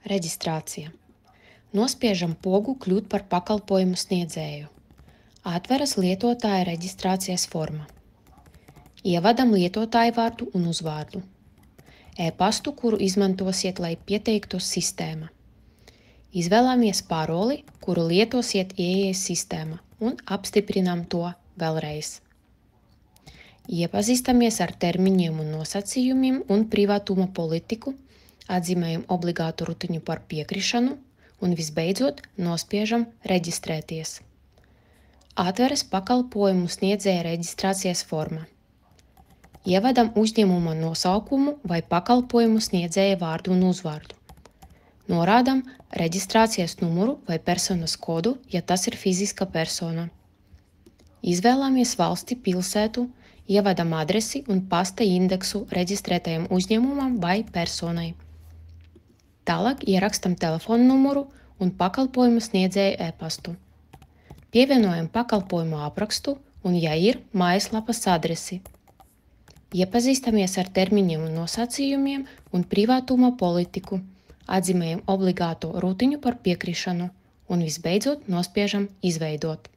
Reģistrācija. Nospiežam pogu kļūt par pakalpojumu sniedzēju. Atveras lietotāja reģistrācijas forma. Ievadam lietotāju vārdu un uzvārdu. E-pastu, kuru izmantosiet, lai pieteiktos sistēma. Izvēlamies paroli, kuru lietosiet ieejas sistēma un apstiprinām to vēlreiz. Iepazīstamies ar termiņiem un nosacījumiem un privātuma politiku, atzīmējam obligātu rutiņu par piekrišanu un visbeidzot nospiežam reģistrēties. Atveras pakalpojumu sniedzēja reģistrācijas forma. Ievadam uzņēmuma nosaukumu vai pakalpojumu sniedzēja vārdu un uzvārdu. Norādam reģistrācijas numuru vai personas kodu, ja tas ir fiziska persona. Izvēlamies valsti, pilsētu, ievadam adresi un pasta indeksu reģistrētajam uzņēmumam vai personai. Tālāk ierakstam telefonu numuru un pakalpojumu sniedzēja e-pastu. Pievienojam pakalpojumu aprakstu un, ja ir, mājaslapas adresi. Iepazīstamies ar termiņiem un nosacījumiem un privātuma politiku, atzīmējam obligāto rutiņu par piekrišanu un visbeidzot nospiežam izveidot.